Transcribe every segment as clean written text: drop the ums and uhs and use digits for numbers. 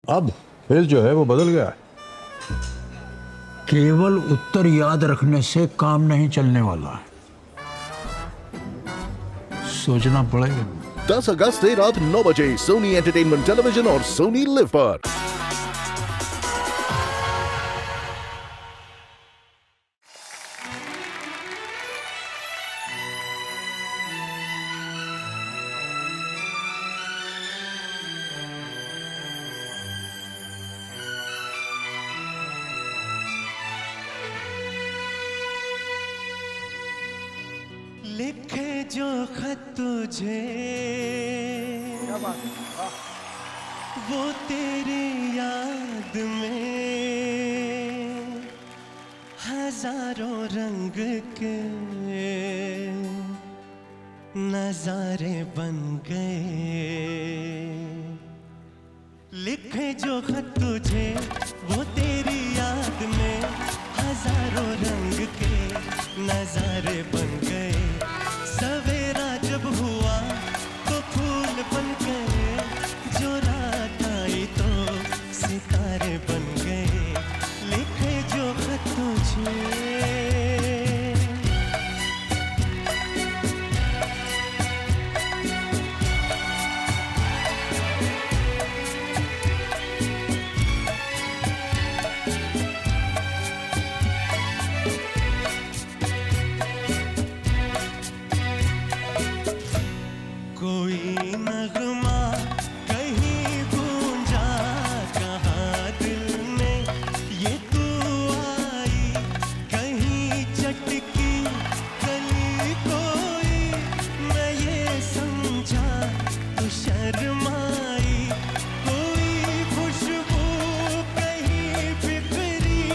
अब फेस जो है वो बदल गया है। केवल उत्तर याद रखने से काम नहीं चलने वाला, सोचना पड़ेगा। 10 अगस्त से रात 9 बजे सोनी एंटरटेनमेंट टेलीविजन और सोनी लिव पर। लिखे जो खत तुझे वो तेरी याद में हजारों रंग के नजारे बन गए। लिखे जो खत तुझे वो तेरी याद में हजारों रंग के नजारे बन गए। सवेरा जब हुआ तो फूल बन गए, जो रात आई तो सितारे बन गए। लिखे जो खत तुझे कोई नगमा कहीं गूंजा, कहाँ दिल में ये तू आई। कहीं चटकी कली कोई, मैं ये समझा तू शर्माई। कोई खुशबू कहीं बिखरी,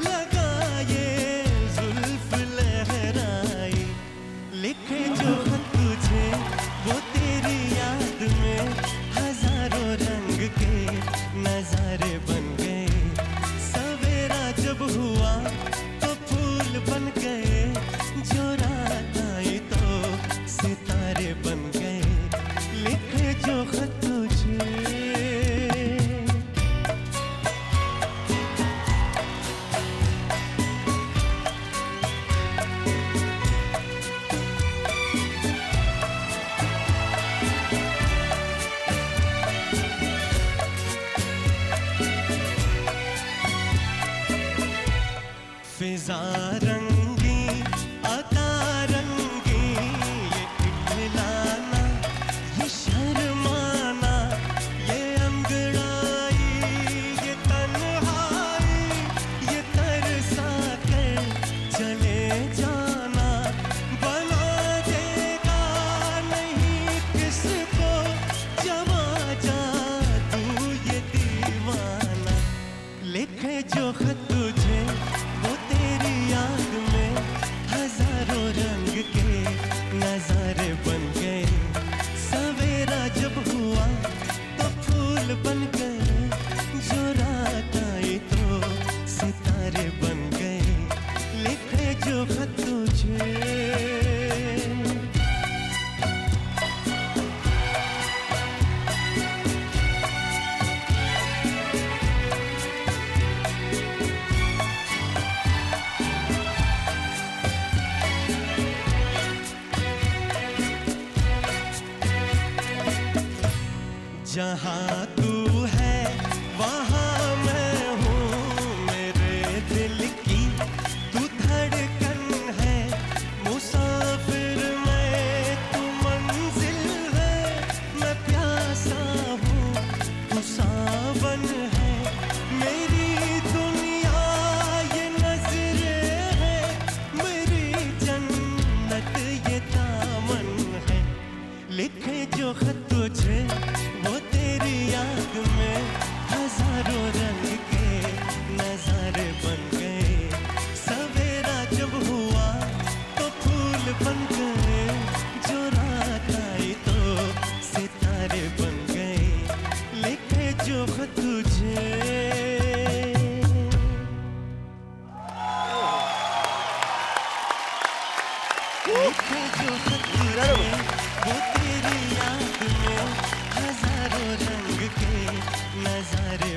लगा ये जुल्फ लहराई। लिखे जो खत तुझे वो तेरी याद में हजारों रंग के नजारे बन गए। सवेरा जब हुआ तो फूल बन गए, जो रात आई तो सितारे बन गए। लिखे जो खत तुझे फिजा रंगी अता रंगी, ये इठलाना ये शर्माना, ये अंगड़ाई ये तन्हाई, ये तरसा कर चले जाना। बना देगा नहीं किसको जमा जादू ये दीवाना। लिखे जो खत तुझे वो तेरी याद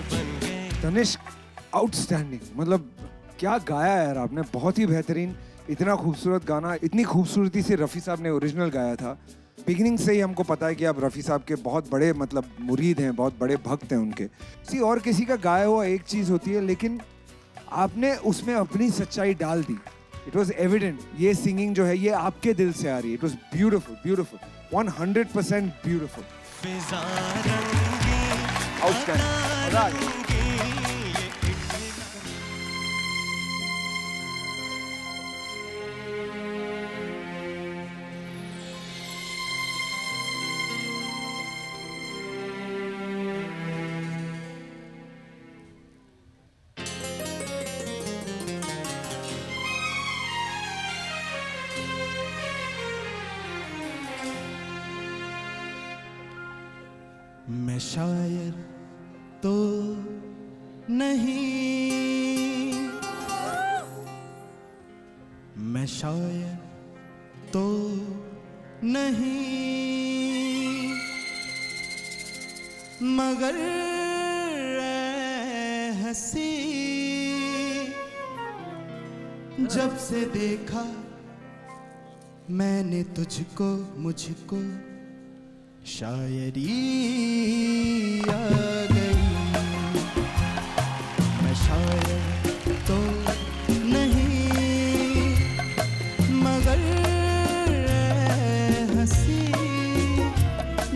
बन गए। तनिष्क आउटस्टैंडिंग, मतलब क्या गाया यार आपने, बहुत ही बेहतरीन। इतना खूबसूरत गाना, इतनी खूबसूरती से रफ़ी साहब ने ओरिजिनल गाया था। बिगिनिंग से ही हमको पता है कि आप रफ़ी साहब के बहुत बड़े मतलब मुरीद हैं, बहुत बड़े भक्त हैं उनके। किसी और किसी का गाया हुआ एक चीज़ होती है, लेकिन आपने उसमें अपनी सच्चाई डाल दी। इट वॉज एविडेंट, ये सिंगिंग जो है ये आपके दिल से आ रही है। It was beautiful, beautiful, 100% beautiful, फिजा रंगी आउटस्टैंडिंग, मजा आ गया। मैं शायर तो नहीं, मैं शायर तो नहीं, मगर ऐ हंसी जब से देखा मैंने तुझको, मुझको शायरी आ गई। मैं शायर तो नहीं, मगर हंसी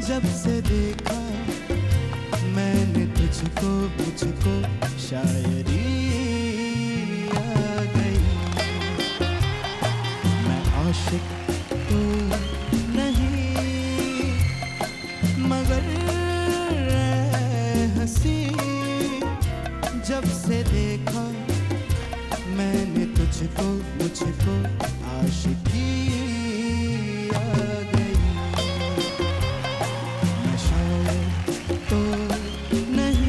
जब से देखा मैंने तुझको, मुझको शायरी आ गई। मैं आशिक तो मगर हंसी जब से देखा मैंने तुझको, मुझको आशिकी आ गई। मैं शायर तो नहीं।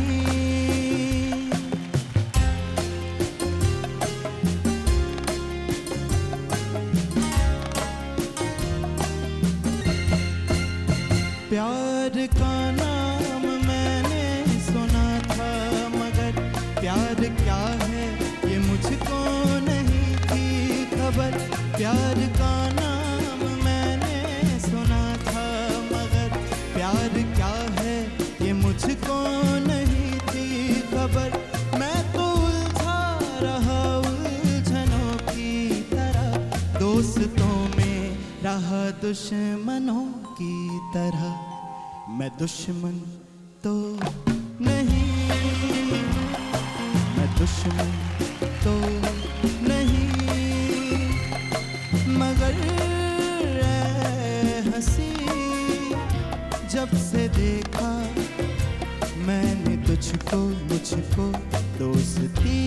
प्यार का नाम मैंने सुना था, मगर प्यार क्या है ये मुझको नहीं थी खबर। प्यार का नाम मैंने सुना था, मगर प्यार क्या है ये मुझको नहीं थी खबर। मैं तो उलझा रहा उलझनों की तरह, दोस्तों में रहा दुश्मनों की तरह। मैं दुश्मन तो नहीं, मैं दुश्मन तो नहीं, मगर हंसी जब से देखा मैंने तुझको, मुझको दोस्ती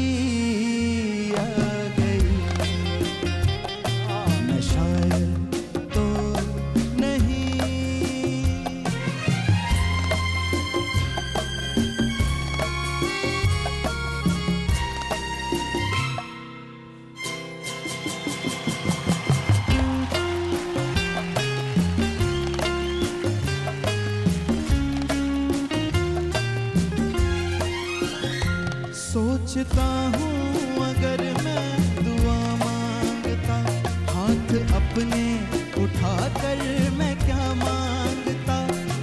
आ गई। मैं शायर तो सोचता हूँ अगर मैं दुआ मांगता, हाथ अपने उठाकर मैं क्या मांगता।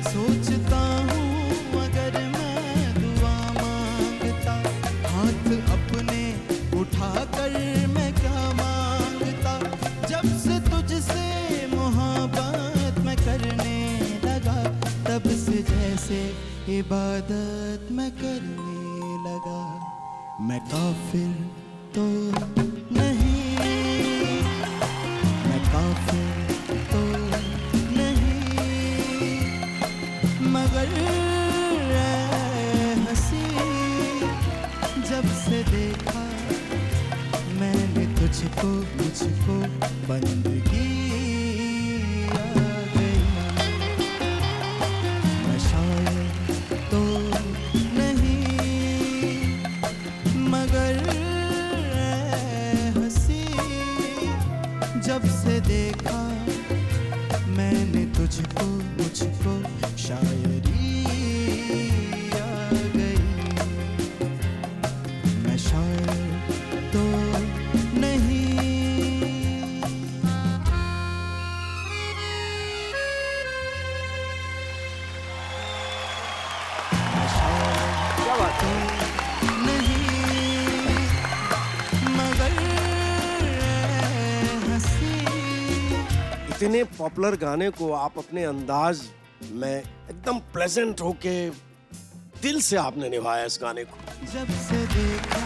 सोचता हूँ अगर मैं दुआ मांगता, हाथ अपने उठाकर मैं क्या मांगता। जब से तुझसे मोहब्बत मैं करने लगा, तब से जैसे इबादत मैं करने लगा। मैं काफिर तो नहीं, मैं काफिर तो नहीं, मगर हंसी जब से देखा मैंने तुझको, मुझको बंदगी आ गई। मैं शायर तो मगर हंसी जब से देखा मैंने तुझको, मुझको शायरी आ गई। तो नहीं मगर हंसी। इतने पॉपुलर गाने को आप अपने अंदाज में एकदम प्लेजेंट होके दिल से आपने निभाया इस गाने को। जब से देखा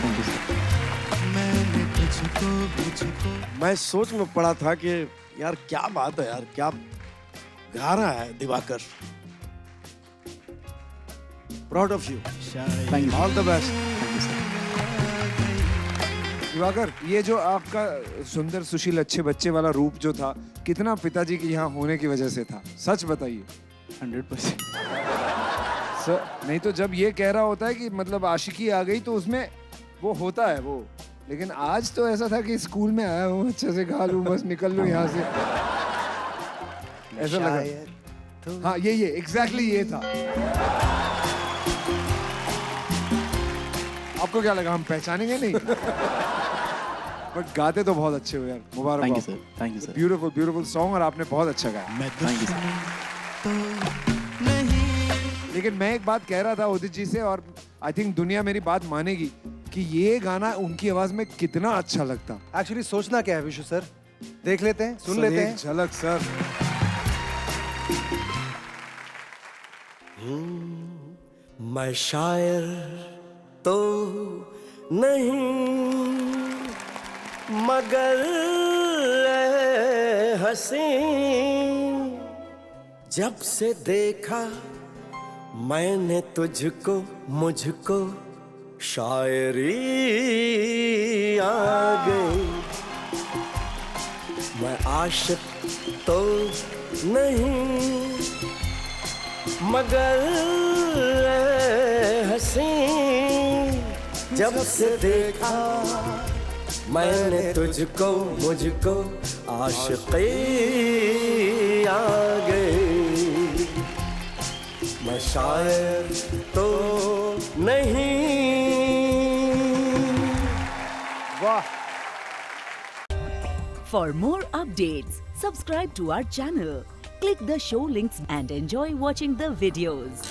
मैंने तुझको मैं सोच में पड़ा था कि यार क्या बात है यार, क्या गा रहा है Diwakar. Proud of you, all the best. Diwakar, ये जो आपका सुंदर सुशील अच्छे बच्चे वाला रूप जो था, कितना पिताजी के यहाँ होने की वजह से था? सच बताइए। 100%। सर, नहीं तो जब ये कह रहा होता है कि मतलब आशिकी आ गई तो उसमें वो होता है वो, लेकिन आज तो ऐसा था कि स्कूल में आया हूँ, अच्छे से खा लूँ, बस निकल लूँ यहाँ से, ऐसा लगा। हाँ, ये एग्जैक्टली ये था। आपको क्या लगा हम पहचानेंगे नहीं? बट गाते तो बहुत अच्छे हो यार, मुबारक। Thank you sir, thank you sir. Beautiful beautiful song, और आपने बहुत अच्छा गाया। मैं थैंक यू सर। तो नहीं। लेकिन मैं एक बात कह रहा था उदित जी से, और आई थिंक दुनिया मेरी बात मानेगी कि ये गाना उनकी आवाज में कितना अच्छा लगता। एक्चुअली सोचना क्या है विशु सर, देख लेते हैं, सुन सर, लेते एक हैं। झलक सर। मैं शायर तो नहीं मगर हंसी, जब से देखा मैंने तुझको मुझको शायरी आ गई। मैं आशिक तो नहीं मगर हंसी, जब से देखा मैंने तुझको मुझको आशिक़ी आ गई। मैं शायर तो नहीं। वाह। For more updates, subscribe to our channel, click the show links and enjoy watching the videos.